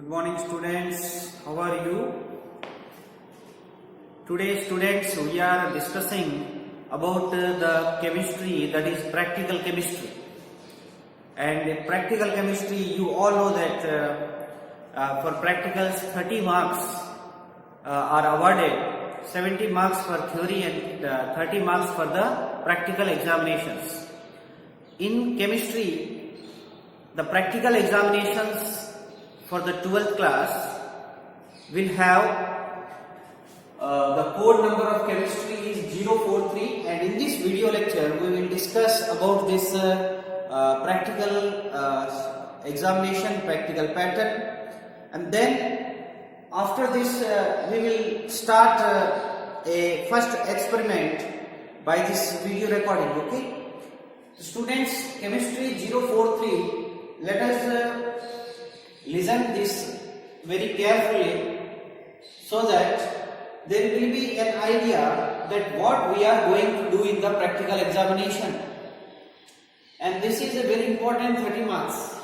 Good morning students, how are you? Today students we are discussing about the chemistry, that is practical chemistry. And practical chemistry, you all know that for practicals 30 marks are awarded, 70 marks for theory and 30 marks for the practical examinations. In chemistry, the practical examinations for the 12th class will have the code number of chemistry is 043, and in this video lecture we will discuss about this practical examination, practical pattern, and then after this we will start a first experiment by this video recording. Okay, so students, chemistry 043, let us listen this very carefully so that there will be an idea that what we are going to do in the practical examination. And this is a very important 30 marks.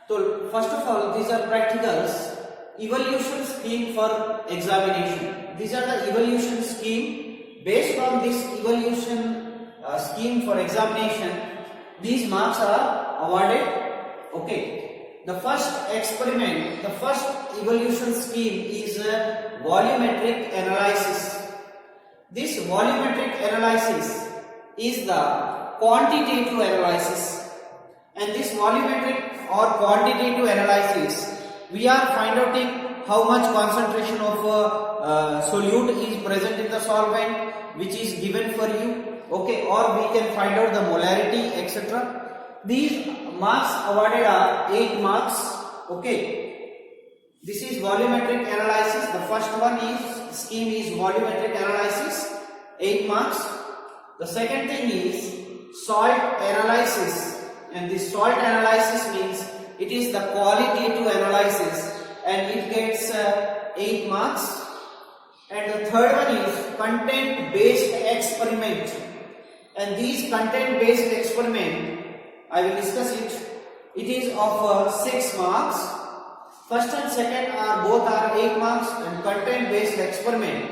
So first of all, these are practicals, evaluation scheme for examination. These are the evaluation scheme. Based on this evaluation scheme for examination, these marks are awarded. Okay, the first experiment, the first evaluation scheme is volumetric analysis. This volumetric analysis is the quantitative analysis, and this volumetric or quantitative analysis, we are finding out how much concentration of solute is present in the solvent, which is given for you. Okay, or we can find out the molarity, etc. These marks awarded are 8 marks. Okay, this is volumetric analysis. The first one is scheme is volumetric analysis, 8 marks. The second thing is salt analysis, and this salt analysis means it is the qualitative analysis and it gets 8 marks. And the third one is content based experiment, and these content based experiment I will discuss it. It is of 6 marks. First and second are both are 8 marks, and content based experiment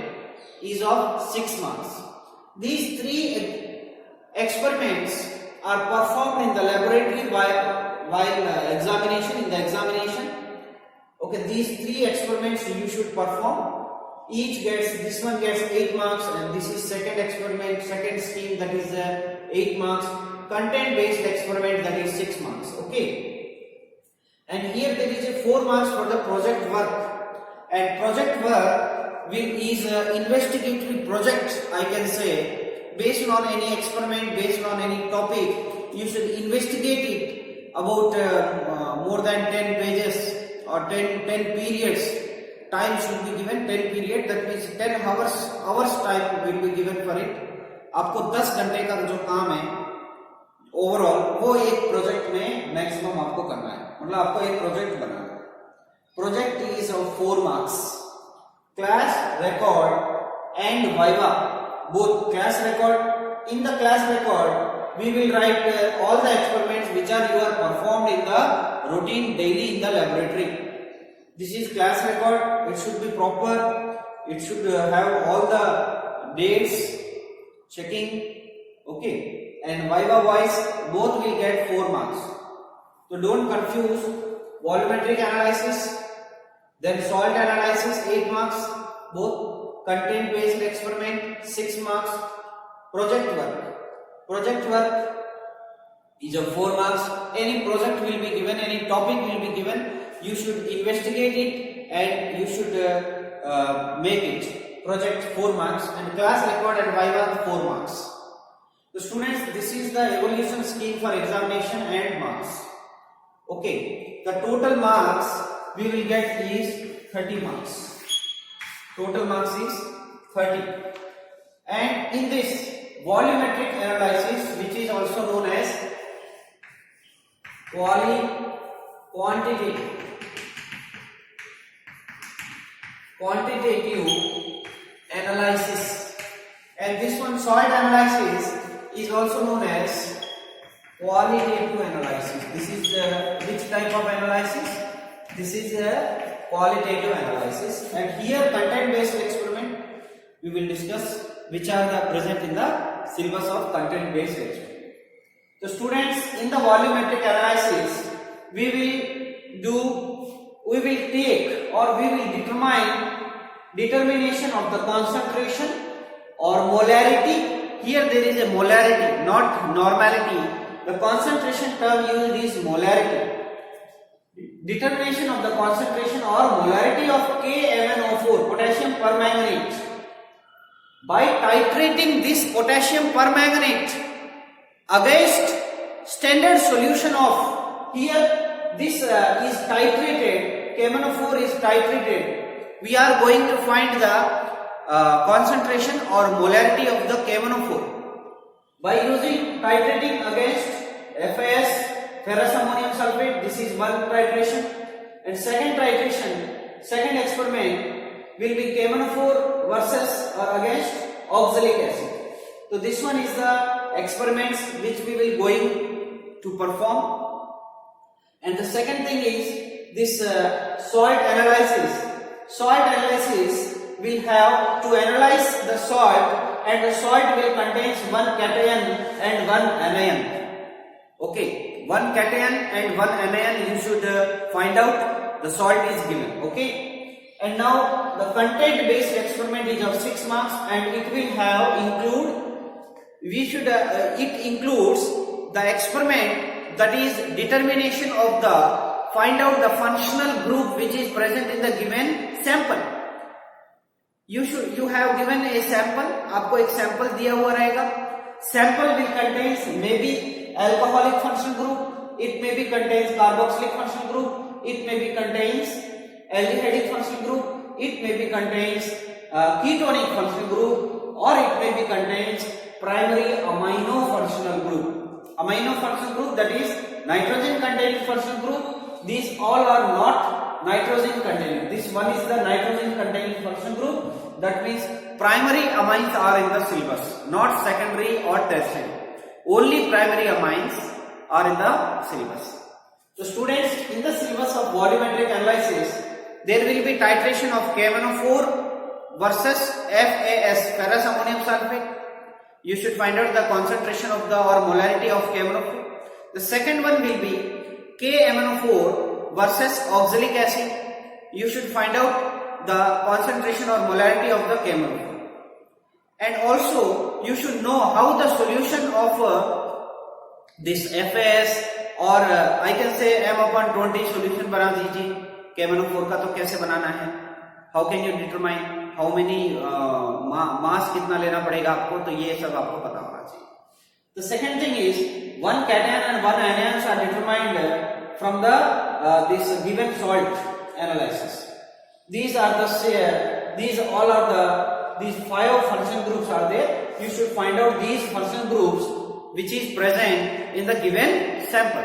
is of 6 marks. These 3 experiments are performed in the laboratory while examination, in the examination. Okay, these 3 experiments you should perform. Each gets, this one gets 8 marks, and this is second experiment, second scheme, that is 8 marks. Content based experiment, that is 6 marks. Okay, and here there is a 4 marks for the project work, and project work is investigatory project, I can say, based on any experiment, based on any topic. You should investigate it about more than 10 pages or 10 periods. Time should be given 10 period, that means 10 hours time will be given for it. आपको 10 घंटे का जो काम है overall, वो एक project में maximum आपको करना है, मतलब आपको एक प्रोजेक्ट बनाना है. Project is of 4 marks. Class record and viva, both class record. In the class record we will write all the experiments which are you are performed in the routine daily in the laboratory. This is class record. It should be proper, it should have all the dates, checking. Okay, and viva wise both will get 4 marks. So don't confuse volumetric analysis, then salt analysis 8 marks, both content based experiment 6 marks. Project work is of 4 marks. Any project will be given, any topic will be given, you should investigate it and you should make it. Project 4 marks, and class record and viva 4 marks. So students, this is the evaluation scheme for examination and marks. Okay, the total marks we will get is 30 marks. Total marks is 30. And in this volumetric analysis, which is also known as quantitative analysis, and this one salt analysis is also known as qualitative analysis. This is which type of analysis? This is a qualitative analysis, and here content-based experiment we will discuss, which are the present in the syllabus of content-based experiment. So students, in the volumetric analysis, we will take or we will determination of the concentration or molarity. Here there is a molarity, not normality. The concentration term used is molarity. Determination of the concentration or molarity of KMnO4, potassium permanganate, by titrating this potassium permanganate against standard solution of, here this is titrated, KMnO4 is titrated. We are going to find the concentration or molarity of the KMnO4 by using titrating against FAS, ferrous ammonium sulfate. This is one titration, and second experiment will be KMnO4 versus or against oxalic acid. So this one is the experiments which we will going to perform. And the second thing is this salt analysis. Salt analysis will have to analyze the salt, and the salt will contain one cation and one anion. Okay, one cation and one anion you should find out. The salt is given. Okay, and now the content based experiment is of 6 marks, and it will have it includes the experiment, that is determination of the, find out the functional group which is present in the given sample. You have given a sample, आपको एक sample दिया हुआ रहेगा. Sample will contains maybe alcoholic functional group, it may be contains carboxylic functional group, it may be contains aldehydic functional group, it may be contains ketonic functional group, or it may be contains primary amino functional group. Amino functional group, that is nitrogen containing functional group. These all are not nitrogen containing. This one is the nitrogen containing functional group. That means primary amines are in the syllabus, not secondary or tertiary. Only primary amines are in the syllabus. So students, in the syllabus of volumetric analysis, there will be titration of KMnO4 versus FAS, ferrous ammonium sulfate. You should find out the concentration of the or molarity of KMnO4. The second one will be KMnO4 versus oxalic acid. You should find out the concentration or molarity of the KMnO4. And also you should know how the solution of this FAS or I can say M/20 solution बना दीजिए. KMnO4 का तो कैसे बनाना है? How can you determine? How many mass कितना लेना पड़ेगा आपको? तो ये सब आपको पता होना चाहिए. The second thing is one cation and one anions are determined from the this given salt analysis. These are the these 5 functional groups are there. You should find out these functional groups which is present in the given sample.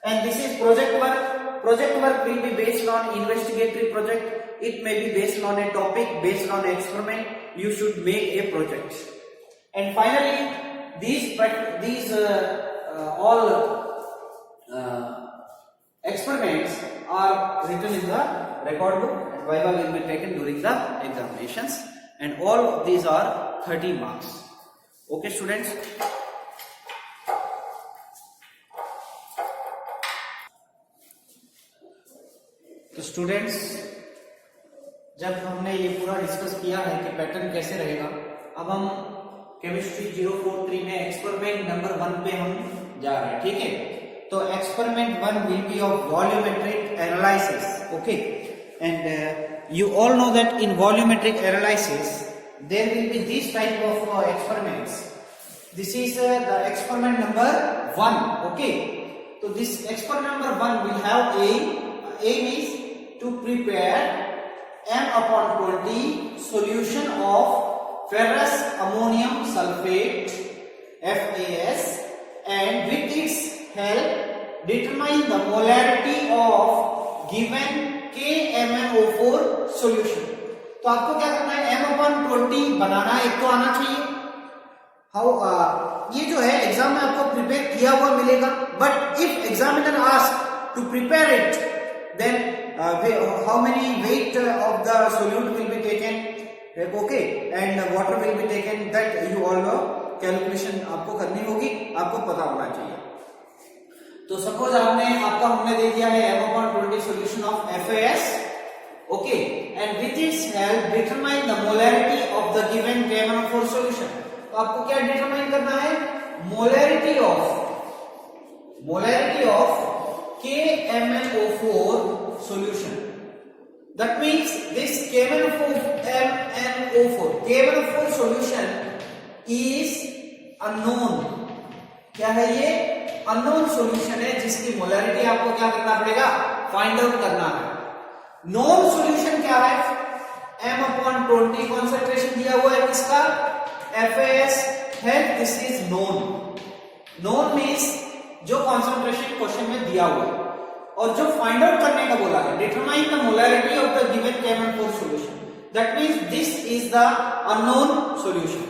And this is project work. Project work will be based on investigatory project. It may be based on a topic, based on an experiment. You should make a project. And finally, these all experiments are written in the record book, and viva will be taken during the examinations, and all of these are 30 marks. Okay students. तो students, जब हमने ये पूरा discuss किया है कि pattern कैसे रहेगा, अब हम केमिस्ट्री 043 में एक्सपेरिमेंट नंबर 1 पे हम जा रहे हैं. ठीक है, तो experiment 1 will be of volumetric analysis. Okay, and you all know that in volumetric analysis there will be this type of experiments. This is the experiment number 1. Okay, so this experiment number 1 will have aim is to prepare M/20 solution of ferrous ammonium sulfate FAS, and with its help determine the molarity of given KMnO4 solution. तो आपको क्या करना है, M/20 बनाना एक तो आना चाहिए. ये जो है एग्जाम में आपको प्रिपेयर किया हुआ मिलेगा, but if examiner ask to prepare it, then how many weight of the solute will be taken, okay, and water will be taken, that you all know. Calculation आपको करनी होगी, आपको पता होना चाहिए। तो सपोज हमने दे दिया है m/20 solution of FAS, okay, and with its help determine the molarity of the given KMnO4 solution. तो आपको क्या डिटरमाइन करना है? Molarity of KMnO4 solution. That means this KMnO4 solution is unknown. क्या है ये? अननोन सॉल्यूशन है जिसकी मोलैरिटी आपको क्या करना पड़ेगा? फाइंड आउट करना है। नोन सॉल्यूशन क्या है? m/20 कॉन्सेंट्रेशन दिया हुआ है किसका? FAS है, this is known. Known means जो कॉन्सेंट्रेशन क्वेश्चन में दिया हुआ है, और जो फाइंड आउट करने का बोला है, determine the molarity of the given KMnO4 solution, that means this is the unknown solution.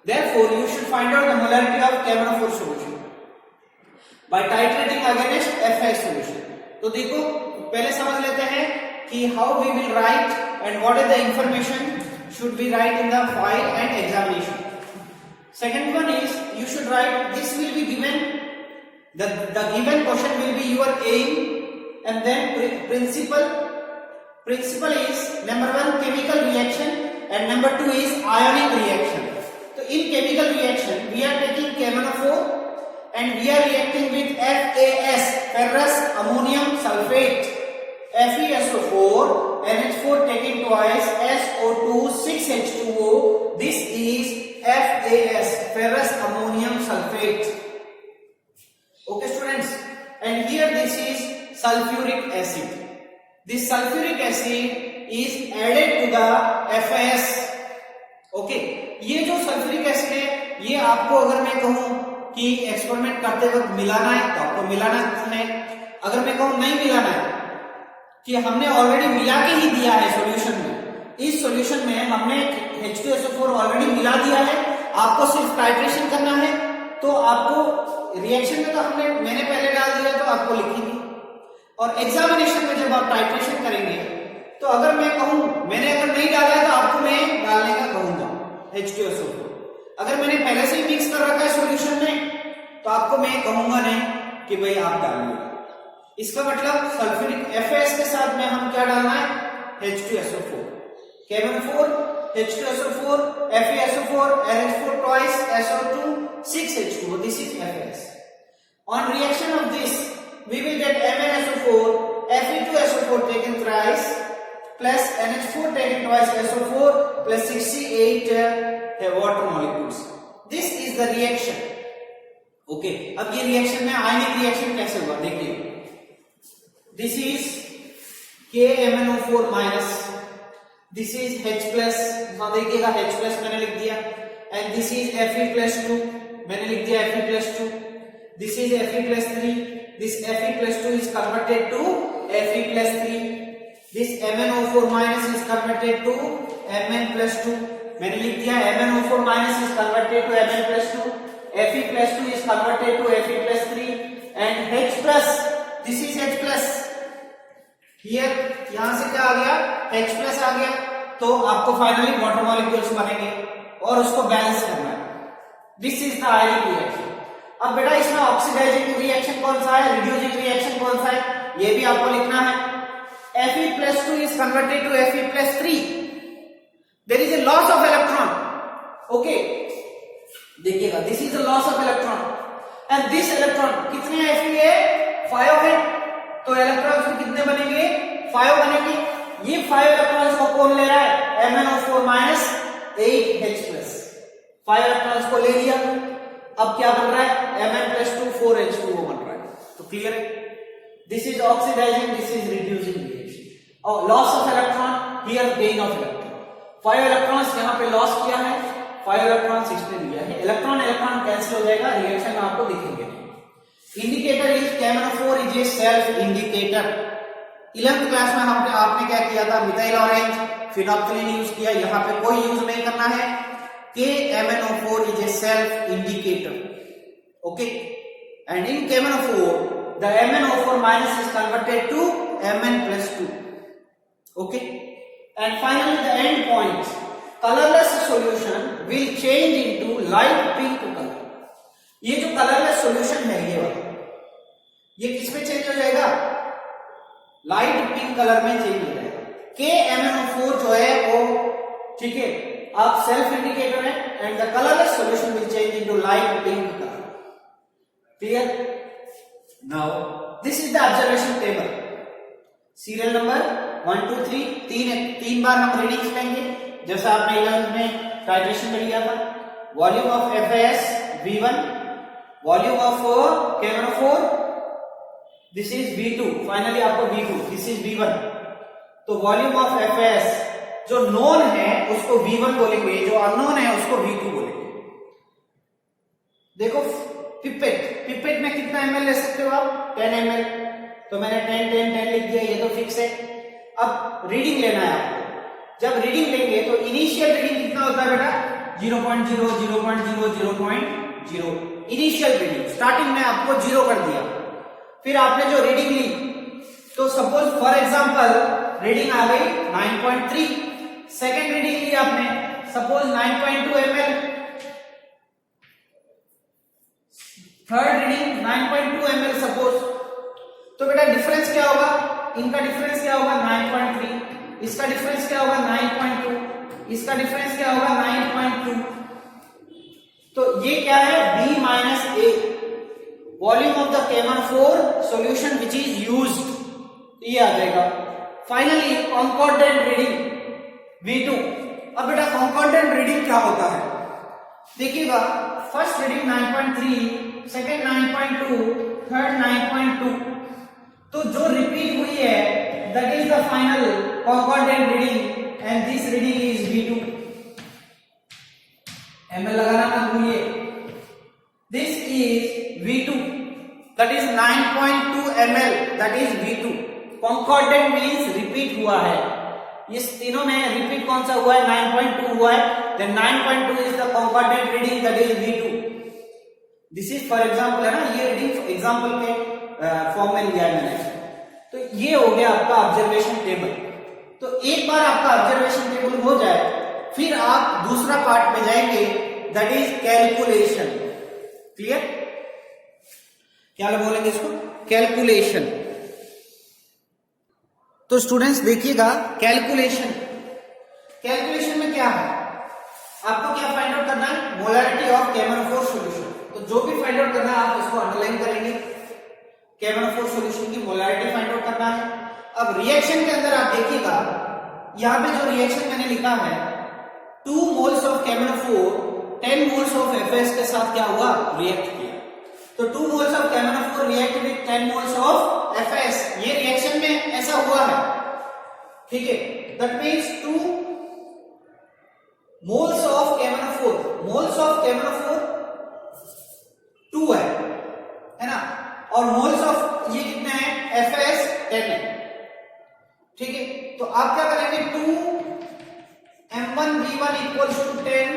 Therefore you should find out the molarity of KMnO4 solution by titrating against FAS solution. तो देखो पहले समझ लेते हैं कि how we will write and what is the information should be write in the file and examination. Second one is you should write this will be given, the given question will be your aim, and then principle is number 1 chemical reaction and number 2 is ionic reaction. So in chemical reaction we are taking KMnO4 and we are reacting with FAS, ferrous ammonium sulfate, FeSO4, NH4 taken twice, SO2, 6H2O, this is FAS, ferrous ammonium sulfate. Okay students, and here this is sulfuric acid. This sulfuric acid is added to the FAS. Okay, ये जो sulphuric acid है ये आपको अगर मैं कहूं कि experiment करते वक्त मिलाना है तो आपको मिलाना है। अगर मैं कहूं नहीं मिलाना है कि हमने ऑलरेडी मिला के ही दिया है सॉल्यूशन में, इस सॉल्यूशन में हमने H2SO4 ऑलरेडी मिला दिया है, आपको सिर्फ टाइट्रेशन करना है, तो आपको रिएक्शन में तो मैंने पहले डाल दिया तो आपको लिखेंगे, और एग्जामिनेशन में जब आप टाइट्रेशन करेंगे तो अगर मैं कहूं मैंने अगर नहीं डाला है तो आपको मैं डालने का कहूंगा H2SO4। अगर मैंने पहले से ही मिक्स कर रखा है सॉल्यूशन में तो आपको मैं कहूंगा नहीं कि भाई आप डालिएगा। इसका मतलब सल्फ्यूरिक FAS के साथ में हम क्या डालना है? H2SO4, KMnO4, H2SO4, FeSO4, NH4 twice, SO2, 6H2O, this is FAS. On reaction of this we will get MnSO4, Fe2SO4 taken thrice plus NH4 taken twice, SO4 plus 68 water molecules. This is the reaction. Okay, अब ये reaction में आयनिक reaction कैसे हुआ देखिए। This is KMnO4 minus, this is H plus, देखिएगा H plus मैंने लिख दिया, and this is Fe+2 मैंने लिख दिया Fe+2, this is Fe+3, this Fe+2 is converted to Fe+3, this MnO4 minus is converted to Mn+2 मैंने लिख दिया MnO4 minus is converted to Mn+2, Fe+2 is converted to Fe+3 and H plus, this is H plus, here यहां से क्या आ गया? H plus आ गया, तो आपको फाइनली वाटर मॉलिक्यूल्स बनेंगे और उसको बैलेंस करना है। This is the ionic reaction. अब बेटा इसमें ऑक्सीडाइजिंग रिएक्शन कौन सा है, रिड्यूसिंग रिएक्शन कौन सा है, ये भी आपको लिखना है। Fe+2 is converted to Fe+3, there is a loss of electron, okay, देखिएगा this is the loss of electron and this electron कितने है? Fe 5 है, तो इलेक्ट्रॉन्स कितने बनेंगे? 5 बनेंगे। ये 5 इलेक्ट्रॉन्स को कौन ले रहा है? MnO4 minus 8H+, 5 इलेक्ट्रॉन्स को ले लिया। अब क्या बन रहा है? Mn+2 4H2O बन रहा है। तो क्लियर है? This is oxidising, this is reducing reaction. और loss of electron, here gain of electron. 5 electrons यहां पे लॉस किया है, 5 इलेक्ट्रॉन्स इसमें लिया है, इलेक्ट्रॉन इलेक्ट्रॉन कैंसिल हो जाएगा, रिएक्शन में आपको दिखेंगे नहीं। Indicator is KMnO4 is a self indicator. 11th class में आपने क्या किया था? मिथाइल ऑरेंज, फिनोक्सिलिन यूज किया, यहाँ पे कोई यूज नहीं करना है। KMnO4 is a self indicator, okay, and in KMnO4 the MnO4 minus is converted to mn plus 2. Okay, and finally the end point, colorless solution will change into light pink color. ये जो colourless solution है ये वाला, ये किस में change हो जाएगा? लाइट पिंक कलर में चेंज हो जाएगा। KMnO4 जो है वो, ठीक है, आप सेल्फ इंडिकेटर है and the colourless solution will change into light pink colour. Clear? Now this is the observation table. Serial number 1 2 3 तीन बार हम रीडिंग्स लेंगे जैसा आपने 11th में टाइट्रेशन में लिया था। Volume of FAS V1, volume of KMnO4 this is V2, finally आपको V2, दिस इज V1। तो वॉल्यूम ऑफ FAS जो नोन है उसको V1 बोलेंगे, जो अननोन है उसको V2 बोलेंगे। देखो पिपेट में कितना ml ले सकते हो आप? 10 ml। तो मैंने 10 10 10 लिख दिया, ये तो फिक्स है। अब रीडिंग लेना है आपको। जब रीडिंग लेंगे तो इनिशियल रीडिंग कितना होता है बेटा? 0.0 0.0 0.0 इनिशियल रीडिंग। स्टार्टिंग में आपको 0 कर दिया, फिर आपने जो रीडिंग ली, तो सपोज फॉर एग्जांपल रीडिंग आ गई 9.3। सेकेंड रीडिंग ली आपने suppose 9.2 ml, third reading 9.2 ml suppose. तो बेटा डिफरेंस क्या होगा? इनका डिफरेंस क्या होगा? 9.3। इसका डिफरेंस क्या होगा? 9.2। इसका डिफरेंस क्या होगा? 9.2। तो ये क्या है? B minus A, volume of the KMnO4 solution which is used, ये आ जाएगा। Finally concordant reading V2। अब बेटा कॉन्कॉर्डेंट रीडिंग क्या होता है? देखिएगा, फर्स्ट रीडिंग 9.3, सेकेंड 9.2, थर्ड 9.2। तो जो रिपीट हुई है that is the final concordant reading and this reading is V2। ml लगाना मत भूलिए। This is V2, that is 9.2 ml, that is V2। Concordant means repeat हुआ है। इस तीनों में रिपीट कौन सा हुआ है? 9.2 हुआ है। Then 9.2 is the concordant reading, that is V2। This is for example है ना, ये रीडिंग एग्जांपल के फॉर्म में लिया है मैंने। तो ये हो गया आपका ऑब्जर्वेशन टेबल। तो एक बार आपका ऑब्जर्वेशन टेबल हो जाए, फिर आप दूसरा पार्ट में जाएंगे, दैट इज कैलकुलेशन। क्लियर? क्या बोलेंगे इसको? कैलकुलेशन। तो स्टूडेंट्स देखिएगा, कैलकुलेशन में क्या है? आपको क्या फाइंड आउट करना है? Molarity of KMnO4 solution. तो जो भी फाइंड आउट करना है आप इसको अंडरलाइन करेंगे। KMnO4 सॉल्यूशन की मोलैरिटी फाइंड आउट करना है। अब रिएक्शन के अंदर आप देखिएगा, यहां पे जो रिएक्शन मैंने लिखा है 2 moles of KMnO4 10 moles of FAS के साथ क्या हुआ? रिएक्ट किया। तो 2 moles of KMnO4 react with 10 moles of FAS। ये रिएक्शन में ऐसा हुआ है, ठीक है। That means 2 moles of KMnO4, moles of KMnO4 2 है ना, और मोल्स ऑफ ये कितने हैं? FAS 10 है, ठीक है। तो आप क्या करेंगे? 2 M1V1 इक्वल्स टू 10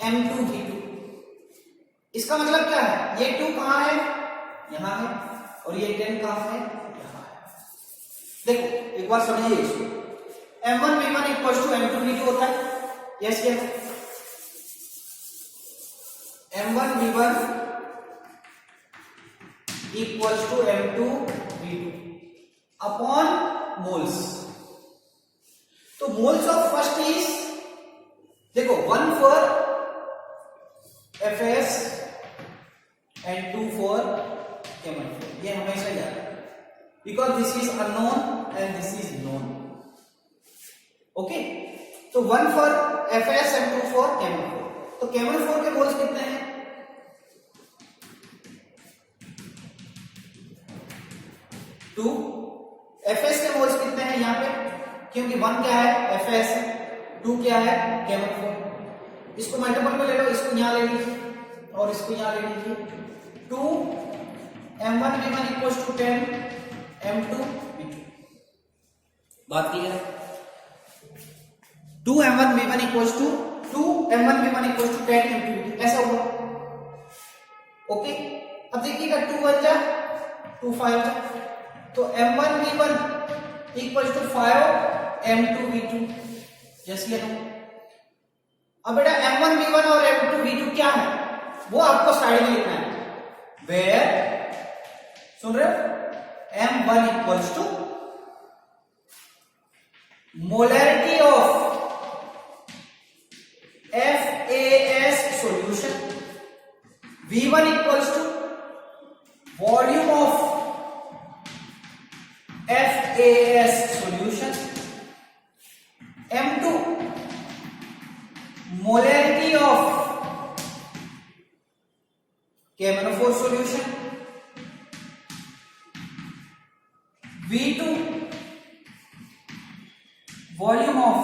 M2V2। इसका मतलब क्या है? ये 2 कहां है? यहां है, और ये 10 कहां है? यहां है। देखो एक बार समझिए इसको। M1V1 इक्वल्स टू M2V2 होता है, yes yes. M1V1 equals to M2V2 upon moles. तो मोल्स ऑफ फर्स्ट इज, देखो 1 for FAS and 2 for KMnO4। ये हमेशा याद रखना, because this is unknown and this is known. Okay, तो 1 for FAS and 2 for KMnO4। तो KMnO4 के moles कितने हैं? 2। FAS के मोल्स कितने हैं यहाँ पे? क्योंकि 1 क्या है? FAS है, 2 क्या है? KMnO4। इसको मल्टीपल में ले लो, इसको यहां ले लीजिए और इसको यहां ले लीजिए। 2 M1V1 इक्वल्स टू 10 M2V2। बात क्लियर है? 2 M1V1 इक्वल्स टू 10 M2V2, ऐसा हुआ। ओके, अब देखिएगा 2 1 जा 2 5 जा तो M1V1 इक्वल टू 5 M2V2 जैसे ये अब बेटा M1V1 और M2V2 क्या है वो आपको साइड में लिखना है। वेयर सुन रहे हो M1 equals to molarity of FAS solution, V1 equals to volume of FAS solution, M2 molarity of KMnO4 solution, V2 volume of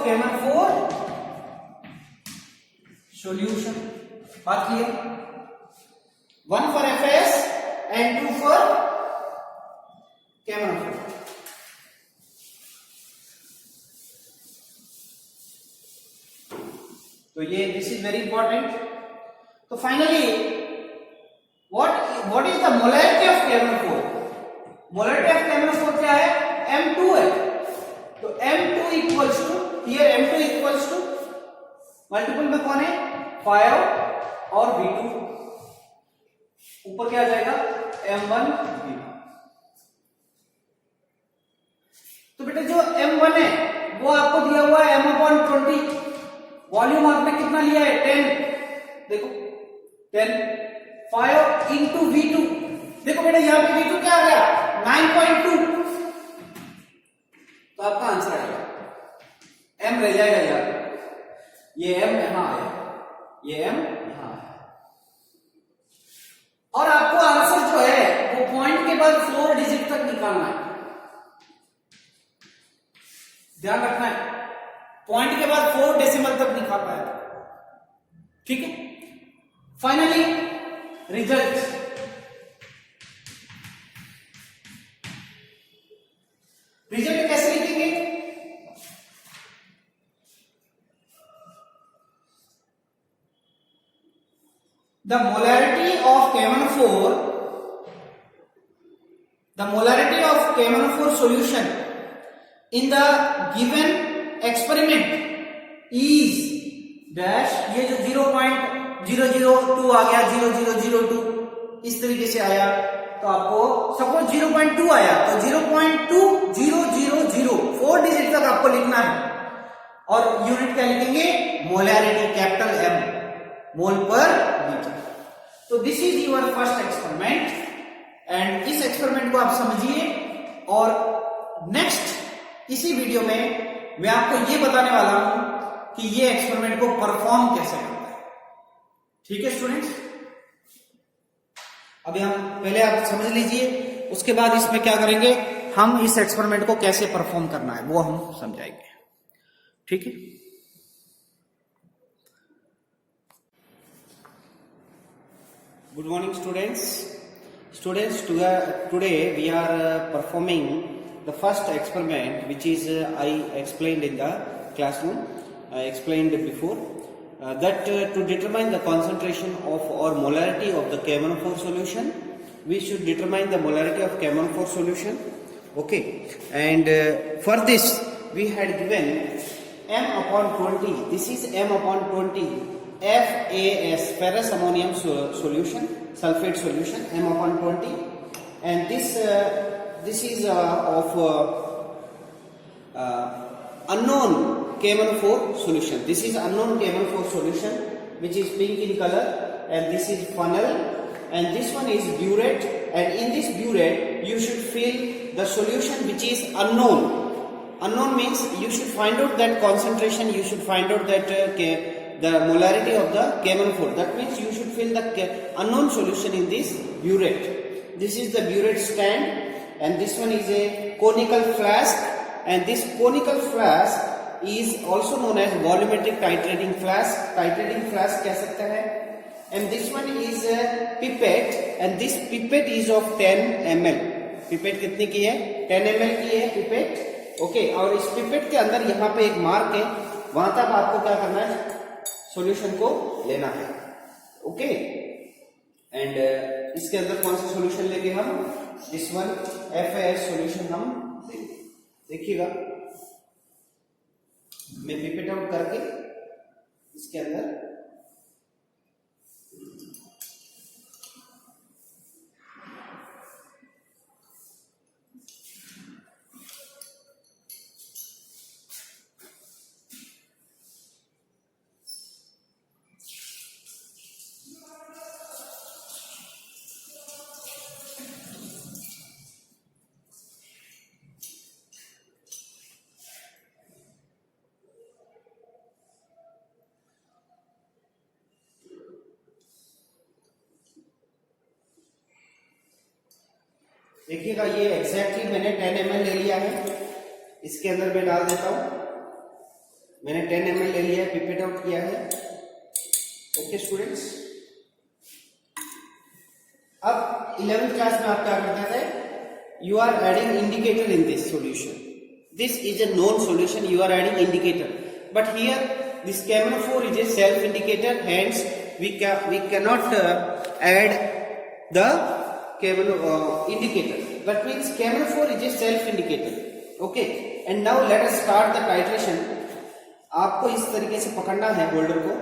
KMnO4 solution. बात clear? 1 for FAS and 2 for KMnO4. तो ये this is very important. तो finally what is the molarity of KMnO4? Molarity of KMnO4 क्या है? M2 है। तो M2 equals to here M2 equals to multiple में कौन है? 5 और V2 ऊपर क्या आ जाएगा? M1 V1। तो बेटा जो M1 है वो आपको दिया हुआ है M/20। वॉल्यूम आपने कितना लिया है? 10। देखो 10 5 इंटू V2। देखो बेटा यहां पे V2 क्या आ गया? 9.2। तो आपका आंसर आएगा M रह जाएगा यार, ये M यहां आया, ये M यहां आया। और आपको आंसर जो है वो पॉइंट के बाद 4 डिजिट तक निकालना है, ध्यान रखना है। पॉइंट के बाद 4 डेसिमल तक निकालना है, ठीक है। Finally result. रिजल्ट कैसे लिखेंगे? The molarity of KMnO4 solution in the given experiment is dash। ये जो 0.002 आ गया, 0002 इस तरीके से आया, तो आपको सपोज 0.2 आया तो 0.2000 4 डिजिट तक आपको लिखना है। और यूनिट क्या लिखेंगे? मोलैरिटी, कैपिटल M, मोल पर लीटर। तो this is your first experiment and इस एक्सपेरिमेंट को आप समझिए। और नेक्स्ट इसी वीडियो में मैं आपको ये बताने वाला हूं कि ये एक्सपेरिमेंट को परफॉर्म कैसे करता है, ठीक है स्टूडेंट्स। अभी हम पहले आप समझ लीजिए, उसके बाद इसमें क्या करेंगे, हम इस एक्सपेरिमेंट को कैसे परफॉर्म करना है वो हम समझाएंगे, ठीक है। Good morning students, today we are performing the first experiment which is I explained in the classroom, I explained before that to determine the concentration of or molarity of the KMnO4 solution, we should determine the molarity of KMnO4 solution, okay. And for this we had given M/20, this is M/20 FAS, ferrous ammonium solution, sulfate solution, M/20, and this is of unknown KMnO4 solution. This is unknown KMnO4 solution which is pink in color, and this is funnel, and this one is burette, and in this burette you should fill the solution which is unknown. Unknown means you should find out that concentration, you should find out that the molarity of the KMnO4. That means you should fill the unknown solution in this burette. This is the burette stand, and this one is a conical flask, and this conical flask is also known as volumetric titrating flask. Titrating flask कह सकते हैं. And this one is a pipette, and this pipette is of 10 ml. pipette कितनी की है? 10 ml की है pipette. Okay, और इस पिपेट के अंदर यहाँ पे एक मार्क है, वहां तक आपको क्या करना है? सॉल्यूशन को लेना है। ओके। एंड इसके अंदर कौन सा सॉल्यूशन लेंगे हम, दिस वन FAS सॉल्यूशन हम देंगे। देखिएगा मैं पिपेट आउट करके इसके अंदर देखिएगा ये एग्जैक्टली मैंने 10 ml ले लिया है, इसके अंदर मैं डाल देता हूं। मैंने 10 ml ले लिया है, पिपेट आउट किया है। ओके स्टूडेंट्स, अब 11th क्लास में आप क्या करते थे, you are adding indicator in this solution. This is a known solution, you are adding indicator, but here this camphor is a self indicator, hence we cannot add the indicator, that means camphor is a self indicator. Okay, and now let us start the titration. आपको इस तरीके से पकड़ना है holder को,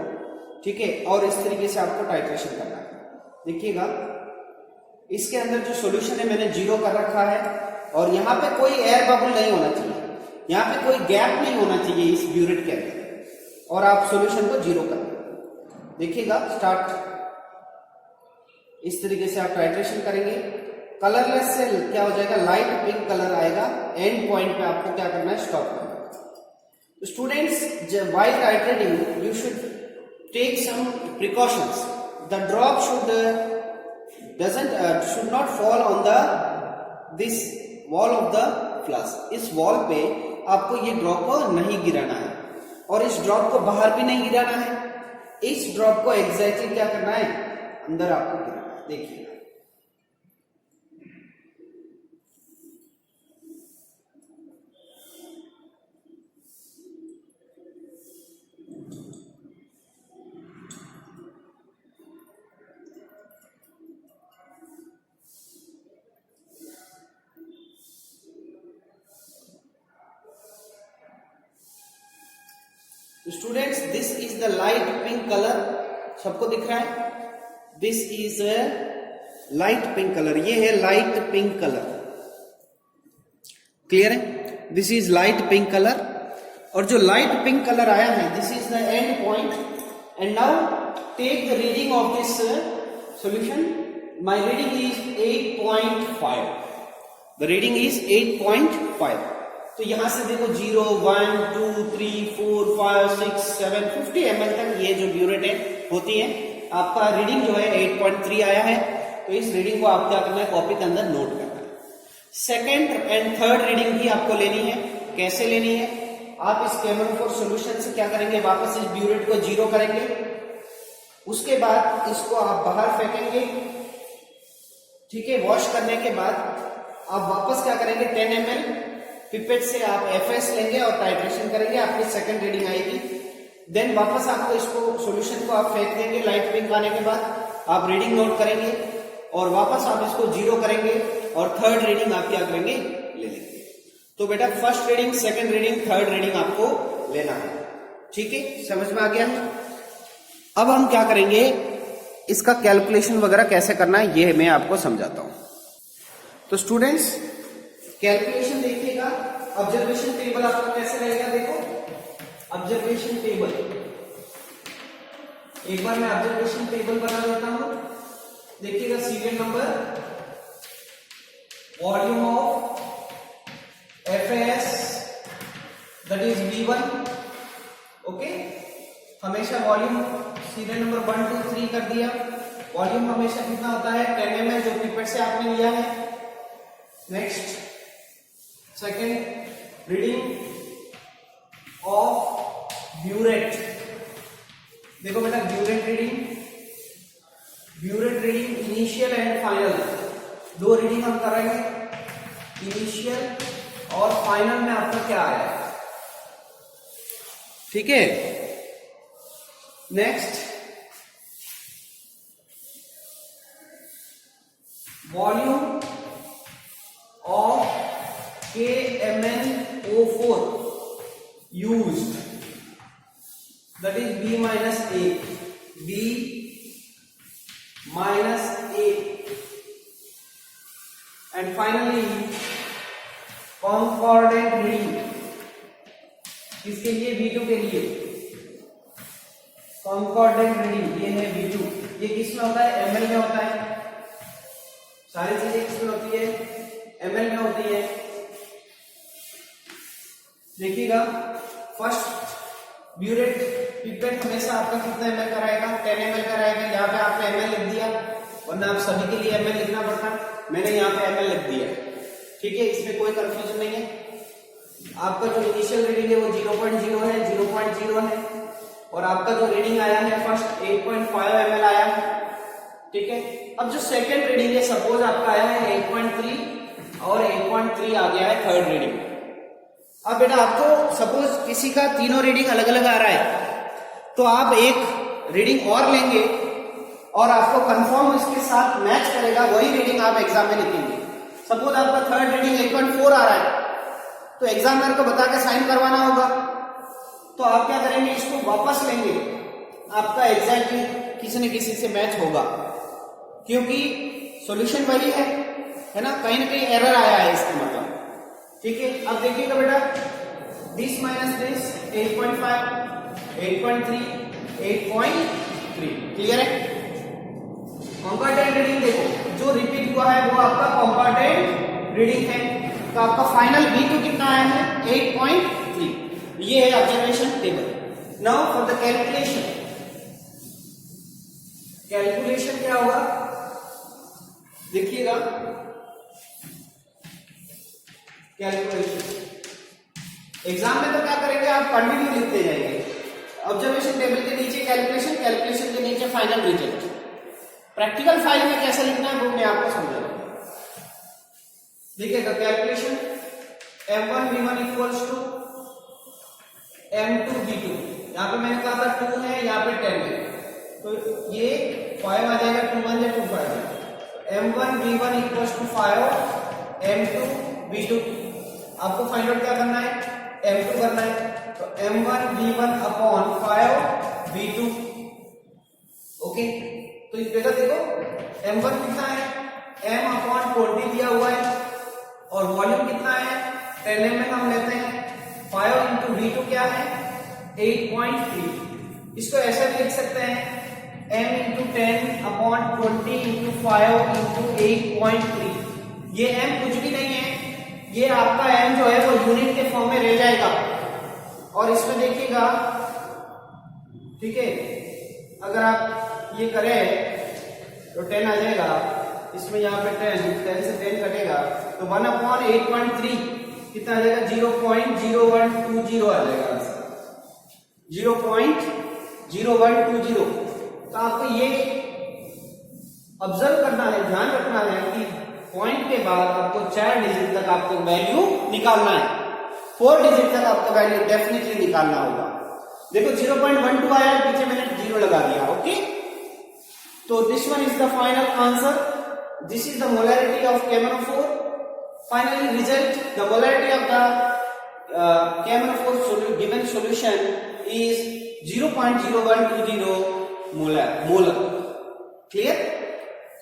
ठीक है, और इस तरीके से आपको टाइट्रेशन करना है। देखिएगा इसके अंदर जो सॉल्यूशन है मैंने 0 कर रखा है, और यहाँ पे कोई एयर बबल नहीं होना चाहिए, यहाँ पे कोई गैप नहीं होना चाहिए इस ब्यूरेट के अंदर, और आप सॉल्यूशन को 0 कर। देखिएगा स्टार्ट, इस तरीके से आप टाइट्रेशन करेंगे। कलरलेस से क्या हो जाएगा, लाइट पिंक कलर आएगा। एंड पॉइंट पे आपको क्या करना है, स्टॉप करना है। Students while titrating you should take some precautions. The drop should not fall on the this wall of the flask. इस वॉल पे आपको ये ड्रॉप को नहीं गिराना है, और इस ड्रॉप को बाहर भी नहीं गिराना है। इस ड्रॉप को एग्जैक्टली क्या करना है, अंदर आपको गिराना है। देखिए students, this is the light pink colour, सबको दिख रहा है, this is light pink colour, ये है लाइट पिंक कलर, क्लियर है, this is light pink colour. और जो लाइट पिंक कलर आया है, this is the end point. And now take the reading of this solution. My reading is 8.5, the reading is 8.5। तो यहां से देखो 0, 1, 2, 3, 4, 5, 6, 7, 50 ml तक ये जो ब्यूरेट होती है, आपका रीडिंग जो है 8.3 आया है। तो इस रीडिंग को आप क्या करना है, कॉपी के अंदर नोट करना है। सेकेंड एंड थर्ड रीडिंग भी आपको लेनी है। कैसे लेनी है, आप इस camphor सॉल्यूशन से क्या करेंगे, वापस इस ब्यूरेट को 0 करेंगे, उसके बाद इसको आप बाहर फेंकेंगे, ठीक है। वॉश करने के बाद आप वापस क्या करेंगे, 10 ml पिपेट से आप FS लेंगे और टाइट्रेशन करेंगे, आपकी सेकंड रीडिंग आएगी। देन वापस आपको इसको सॉल्यूशन को आप फेंक देंगे, लाइट पिंक आने के बाद आप रीडिंग नोट करेंगे, और वापस आप इसको 0 करेंगे, और थर्ड रीडिंग आप क्या करेंगे, ले लेंगे। तो बेटा first reading, second reading, third reading आपको लेना है, ठीक है, समझ में आ गया है। अब हम क्या करेंगे, इसका कैलकुलेशन वगैरह कैसे करना है ये मैं आपको समझाता हूं। तो स्टूडेंट्स कैलकुलेशन देखिएगा, ऑब्जर्वेशन टेबल आपका कैसे रहेगा, देखो ऑब्जर्वेशन टेबल, एक बार मैं ऑब्जर्वेशन टेबल बना देता हूं। देखिएगा serial number, volume of FAS that is V1, okay. हमेशा वॉल्यूम सीरियल नंबर 1, 2, 3 कर दिया। वॉल्यूम हमेशा कितना होता है, 10 ml जो पिपेट से आपने लिया है। Next second reading of burette, देखो बेटा burette reading initial and final, दो रीडिंग हम करेंगे, इनिशियल और फाइनल में आपका क्या आया, ठीक है। Next volume of KMnO4 used, that is B minus A, B minus A, and finally concordant reading, किसके लिए? V2 के लिए concordant reading, ये है V2, ये किस में होता है? ml में होता है, सारी चीजें किस में होती है? ml में होती है। देखिएगा, फर्स्ट ब्यूरेट पिपेट हमेशा आपका कितना ml का रहेगा? 10 ml का रहेगा। यहाँ पे आपने ml लिख दिया, वरना आप सभी के लिए ml लिखना पड़ता, मैंने यहाँ पे ml लिख दिया। ठीक है, इसमें कोई कंफ्यूजन नहीं है। आपका जो इनिशियल रीडिंग है वो 0.0 है, 0.0 है, और आपका जो रीडिंग आया है फर्स्ट 8.5 ml आया है। ठीक है, अब जो सेकेंड रीडिंग है, सपोज आपका आया है 8.3 और 8.3 आ गया है थर्ड रीडिंग। अब बेटा आपको सपोज किसी का तीनों रीडिंग अलग अलग आ रहा है, तो आप एक रीडिंग और लेंगे और आपको कंफर्म इसके साथ मैच करेगा, वही रीडिंग आप एग्जाम में लिखेंगे। सपोज आपका थर्ड रीडिंग 8.4 आ रहा है, तो एग्जामिनर को बता के साइन करवाना होगा, तो आप क्या करेंगे? इसको वापस लेंगे, आपका एग्जैक्टली किसी न किसी से मैच होगा, क्योंकि सॉल्यूशन वही है ना कहीं एरर आया है इसका मतलब। ठीक है, अब देखिएगा बेटा, दिस माइनस दिस 8.5, 8.3, 8.3, क्लियर है? कॉन्कॉर्डेंट रीडिंग देखो, जो रिपीट हुआ है वो आपका कॉन्कॉर्डेंट रीडिंग है, तो आपका फाइनल V2 कितना आया है? 8.3। ये है observation table. Now for the calculation, calculation क्या होगा? देखिएगा, कैलकुलेशन एग्जाम में तो क्या करेंगे आप? कंटिन्यू लिखते जाएंगे, ऑब्जर्वेशन टेबल के नीचे कैलकुलेशन, कैलकुलेशन के नीचे फाइनल रिजल्ट। प्रैक्टिकल फाइल में कैसे लिखना है वो मैं आपको समझाऊंगा। देखिएगा, calculation M1 V1 equals to M2 V2, यहाँ पे मैंने कहा था 2 है, यहाँ पे 10 है, तो ये 5 आ जाएगा, 2 1 2 5। M1 V1 equals to 5, M2 V2। आपको फाइंड आउट क्या करना है? M2 करना है, तो M1 V1 upon 5 V2। Okay, तो इस बेटा देखो M1 कितना है? M अपॉन 40 दिया हुआ है, और वॉल्यूम कितना है? 10 ml हम लेते हैं। 5 इंटू V2 क्या है? 8.3। इसको ऐसे भी लिख सकते हैं, M into 10 upon 20 into 5 into 8.3। ये M कुछ भी नहीं है, ये आपका M जो है वो यूनिट के फॉर्म में रह जाएगा। और इसमें देखिएगा, ठीक है, अगर आप ये करें तो 10 आ जाएगा, इसमें यहाँ पे 10 से 10 कटेगा, तो 1 अपॉन 8.3 कितना आ जाएगा? 0.0120 आ जाएगा, 0.0120। तो आपको ये ऑब्जर्व करना है, ध्यान रखना है कि पॉइंट के बाद आपको 4 डिजिट तक आपको वैल्यू निकालना है, 4 डिजिट तक आपको वैल्यू डेफिनेटली निकालना होगा। देखो 0.12 आया है, पीछे मैंने 0 लगा दिया। ओके, तो this one is the final answer, this is the molarity of KMnO4। Finally result, the molarity of the KMnO4 given solution is 0.0120 molar. Clear?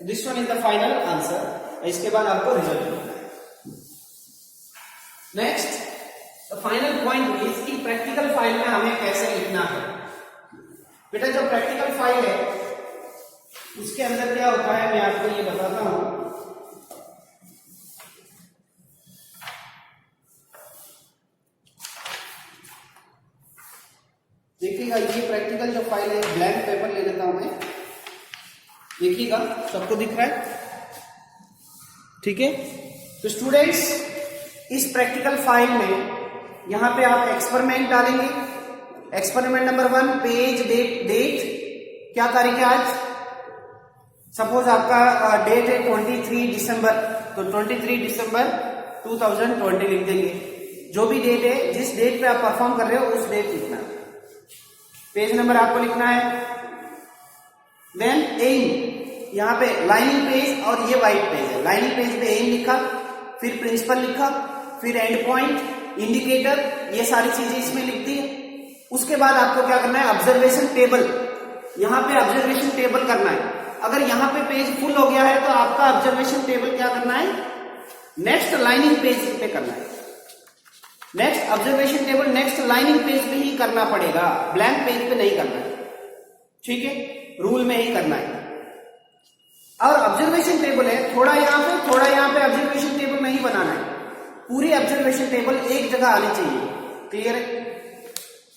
This one is the final answer. इसके बाद आपको result मिलना है। Next, the final point is कि practical file में हमें कैसे लिखना है। बेटा जो प्रैक्टिकल फाइल है उसके अंदर क्या होता है मैं आपको ये बताता हूं। देखिएगा, ये प्रैक्टिकल जो फाइल है, ब्लैंक पेपर ले लेता हूं मैं। देखिएगा, सबको दिख रहा है? ठीक है, तो स्टूडेंट्स इस प्रैक्टिकल फाइल में यहां पे आप एक्सपेरिमेंट डालेंगे। एक्सपेरिमेंट नंबर 1, पेज, डेट, क्या तारीख है आज? सपोज आपका डेट है 23 दिसंबर, तो 23 दिसंबर 2020 लिख देंगे। जो भी डेट है, जिस डेट पे आप परफॉर्म कर रहे हो उस डेट लिखना है। पेज नंबर आपको लिखना है। देन एम, यहाँ पे लाइनिंग पेज और ये व्हाइट पेज है। लाइनिंग पेज पे एम लिखा, फिर प्रिंसिपल लिखा, फिर एंड पॉइंट, इंडिकेटर, ये सारी चीजें इसमें लिख दी। उसके बाद आपको क्या करना है, ऑब्जर्वेशन टेबल, यहाँ पे ऑब्जर्वेशन टेबल करना है। अगर यहाँ पे पेज फुल हो गया है तो आपका ऑब्जर्वेशन टेबल क्या करना है, नेक्स्ट लाइनिंग पेज पे करना है। Next observation table next lining page पे ही करना पड़ेगा, ब्लैंक पेज पे नहीं करना है, ठीक है, रूल में ही करना है। और ऑब्जर्वेशन टेबल है, थोड़ा यहाँ पे ऑब्जर्वेशन टेबल नहीं बनाना है, पूरी ऑब्जर्वेशन टेबल एक जगह आनी चाहिए, क्लियर है।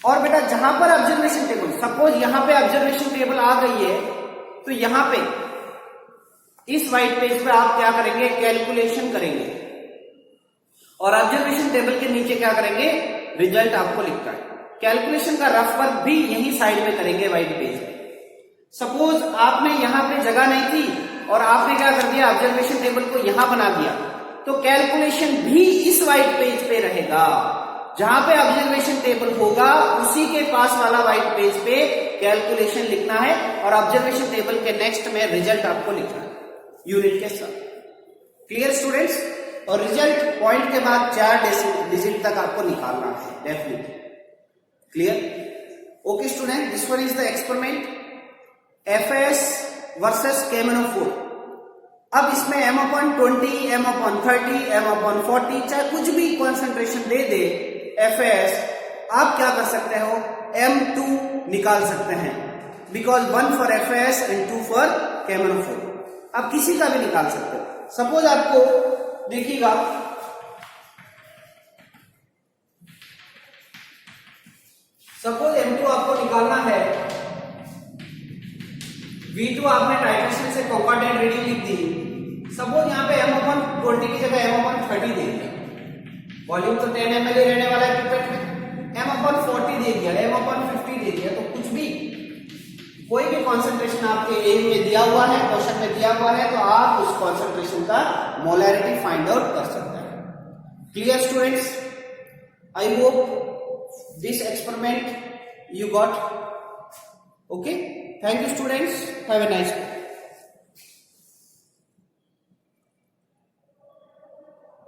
और बेटा जहां पर ऑब्जर्वेशन टेबल, सपोज यहां पे ऑब्जर्वेशन टेबल आ गई है, तो यहां पे इस व्हाइट पेज पे आप क्या करेंगे, कैलकुलेशन करेंगे, और ऑब्जर्वेशन टेबल के नीचे क्या करेंगे, रिजल्ट आपको लिखता है। कैलकुलेशन का रफ वर्क भी यही साइड में करेंगे व्हाइट पेज पे। सपोज आपने यहां पे जगह नहीं थी और आपने क्या कर दिया, ऑब्जर्वेशन टेबल को यहां बना दिया, तो कैलकुलेशन भी इस व्हाइट पेज पे रहेगा। जहां पे ऑब्जर्वेशन टेबल होगा उसी के पास वाला व्हाइट पेज पे कैलकुलेशन लिखना है, और ऑब्जर्वेशन टेबल के नेक्स्ट में रिजल्ट आपको लिखना है यूनिट के साथ। Clear students. और रिजल्ट पॉइंट के बाद 4 डिजिट तक आपको निकालना है definitely, clear. Okay student, this one is the experiment FAS versus KMNO4। अब इसमें M/20, M/30, M/40 चाहे कुछ भी कॉन्सेंट्रेशन दे दे FAS, आप क्या कर सकते हो, M2 निकाल सकते हैं, because 1 for FAS and 2 for KMNO4। आप किसी का भी निकाल सकते हो। सपोज आपको देखिएगा, सपोज M2 आपको निकालना है, V2 आपने टाइट्रेशन से कॉन्कॉर्डेंट रीडिंग लिख दी। सपोज यहाँ पे M/20 की जगह M/30 दे दिया, वॉल्यूम तो 10 ml रहने वाला है पिपेट में, M/40 दे दिया, M/50 दे दिया, तो कुछ भी कोई भी कॉन्सेंट्रेशन आपके एम में दिया हुआ है, क्वेश्चन में दिया हुआ है, तो आप उस कॉन्सेंट्रेशन का मोलैरिटी फाइंड आउट कर सकते हैं। Clear students, I hope this experiment you got. Okay, thank you students, have a nice day.